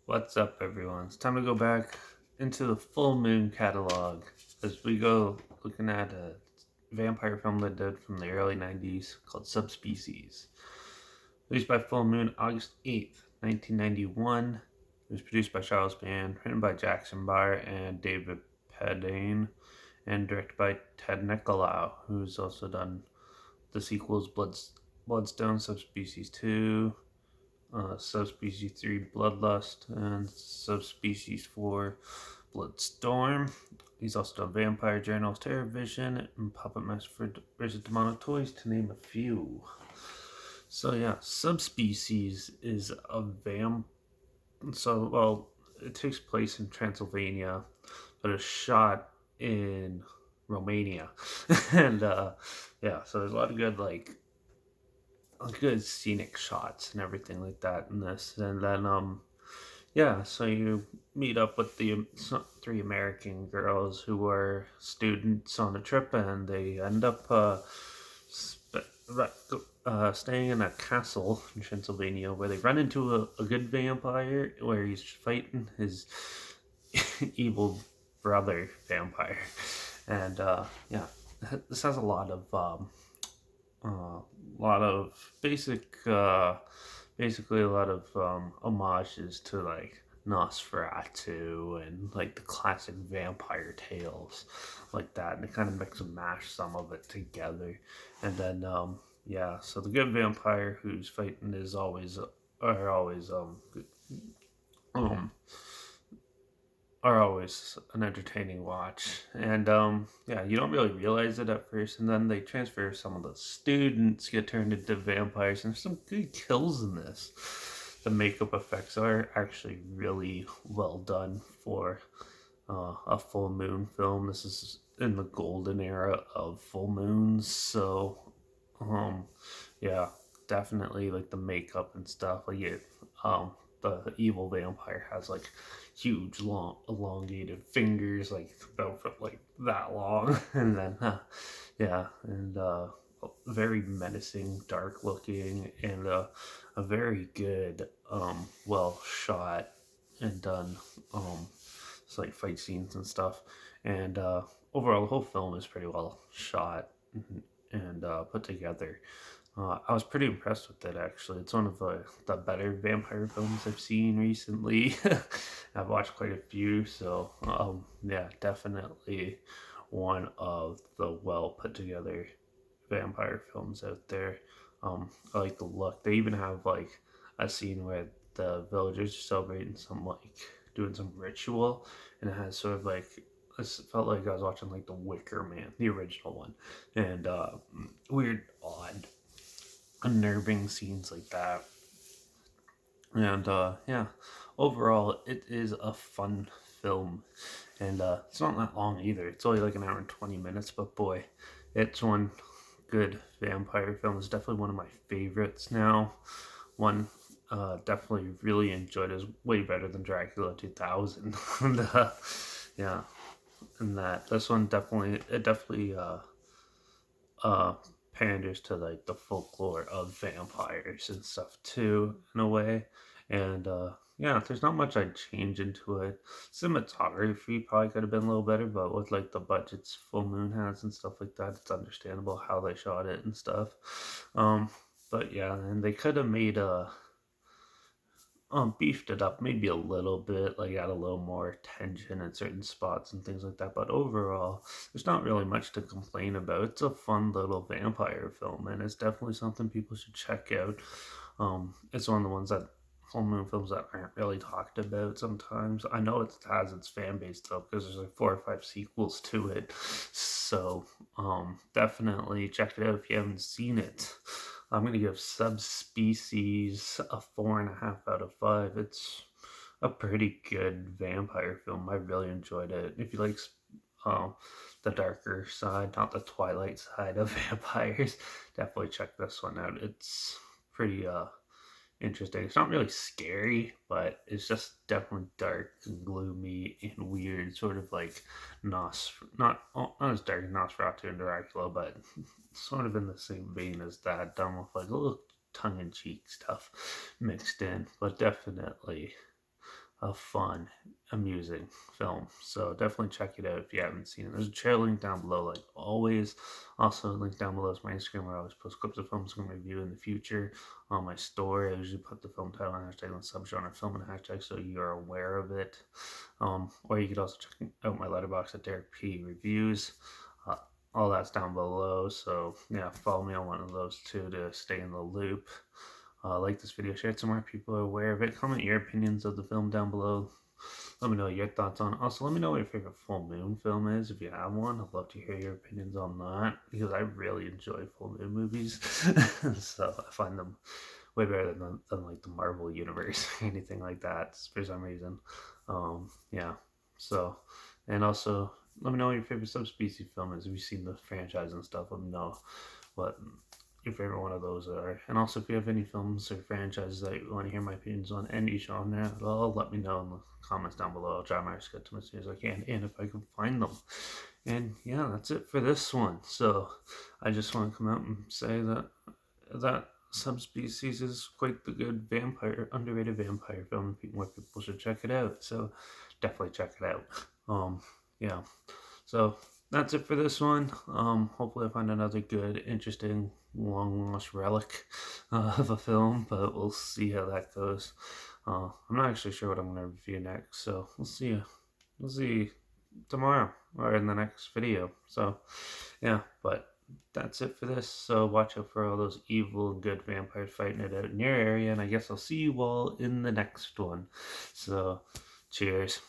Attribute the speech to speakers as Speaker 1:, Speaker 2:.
Speaker 1: What's up, everyone? It's time to go back into the Full Moon catalog as we go looking at a vampire film they did from the early 90s called Subspecies. Released by Full Moon August 8th, 1991. It was produced by Charles Band, written by Jackson Barr and David Pedane, and directed by Ted Nicolau, who's also done the sequels Bloodstone, Subspecies 2, Subspecies 3 Bloodlust, and Subspecies 4 Bloodstorm. He's also done Vampire Journals, Terror Vision, and Puppet Master vs. Demonic Toys, to name a few. So, yeah, Subspecies is a vamp. It takes place in Transylvania, but it's shot in Romania. and, so there's a lot of good scenic shots and everything like that in this. And then so you meet up with the three American girls who were students on a trip, and they end up staying in a castle in Transylvania where they run into a good vampire where he's fighting his evil brother vampire. And this has a lot of basically a lot of homages to like Nosferatu and like the classic vampire tales like that, and they kind of mix and mash some of it together. And then so the good vampire who's fighting is always are always um are always an entertaining watch. And you don't really realize it at first, and then they transfer some of the students get turned into vampires, and there's some good kills in this. The makeup effects are actually really well done for a full moon film. This is in the golden era of full moons, so um yeah, definitely like the makeup and stuff. The evil vampire has like huge, long, elongated fingers, like about like that long, and then very menacing, dark looking, and a very good, well shot and done, it's like fight scenes and stuff, and overall the whole film is pretty well shot and put together. I was pretty impressed with it, actually. It's one of the better vampire films I've seen recently. I've watched quite a few, so definitely one of the well put together vampire films out there. I like the look. They even have like a scene where the villagers are celebrating doing some ritual, and it has sort of like this felt like I was watching like The Wicker Man, the original one, and weird, odd, unnerving scenes like that. And overall, it is a fun film, and it's not that long either. It's only like an hour and 20 minutes, but boy, it's one good vampire film. It's definitely one of my favorites now. One definitely really enjoyed. It was way better than Dracula 2000. and yeah, and that this one definitely uh panders to like the folklore of vampires and stuff too, in a way. And there's not much I'd change into it. Cinematography probably could have been a little better, but with like the budgets Full Moon has and stuff like that, it's understandable how they shot it and stuff. um but yeah, and they could have made a beefed it up maybe a little bit, like add a little more tension in certain spots and things like that. But overall, there's not really much to complain about. It's a fun little vampire film, and it's definitely something people should check out. It's one of the ones that full moon films that aren't really talked about sometimes. I know it has its fan base though, because there's like 4 or 5 sequels to it. So definitely check it out if you haven't seen it. I'm gonna give Subspecies a 4.5 out of 5. It's a pretty good vampire film. I really enjoyed it. If you like um, the darker side, not the Twilight side of vampires, definitely check this one out. It's pretty interesting. It's not really scary, but it's just definitely dark and gloomy and weird, sort of like not as dark as Nosferatu and Dracula, but sort of in the same vein as that, done with like a little tongue in cheek stuff mixed in, but definitely a fun, amusing film. So definitely check it out if you haven't seen it. There's a trailer link down below, like always. Also, link down below is my Instagram where I always post clips of films I'm going to review in the future. On my story, I usually put the film title and hashtag and subgenre film and hashtag so you're aware of it. Or you could also check out my letterbox at Derek P Reviews. Uh, all that's down below. So yeah, follow me on one of those two to stay in the loop. Like this video, share it so more people are aware of it. Comment your opinions of the film down below. Let me know your thoughts on it. Also, let me know what your favorite full moon film is if you have one. I'd love to hear your opinions on that because I really enjoy full moon movies. So I find them way better than like the Marvel universe or anything like that for some reason. Yeah. So, and also let me know what your favorite Subspecies film is. If you've seen the franchise and stuff, let me know what your favorite one of those are. And also, if you have any films or franchises that you want to hear my opinions on any genre at all, let me know in the comments down below. I'll try my best to get to them as soon as I can, and if I can find them. And yeah, that's it for this one. So I just want to come out and say that Subspecies is quite the good underrated vampire film. More people should check it out. So definitely check it out. Yeah. So that's it for this one. Hopefully I find another good, interesting, long lost relic of a film, but we'll see how that goes. I'm not actually sure what I'm going to review next, so we'll see. We'll see tomorrow or in the next video. So yeah, but that's it for this. So watch out for all those evil and good vampires fighting it out in your area, and I guess I'll see you all in the next one. So cheers.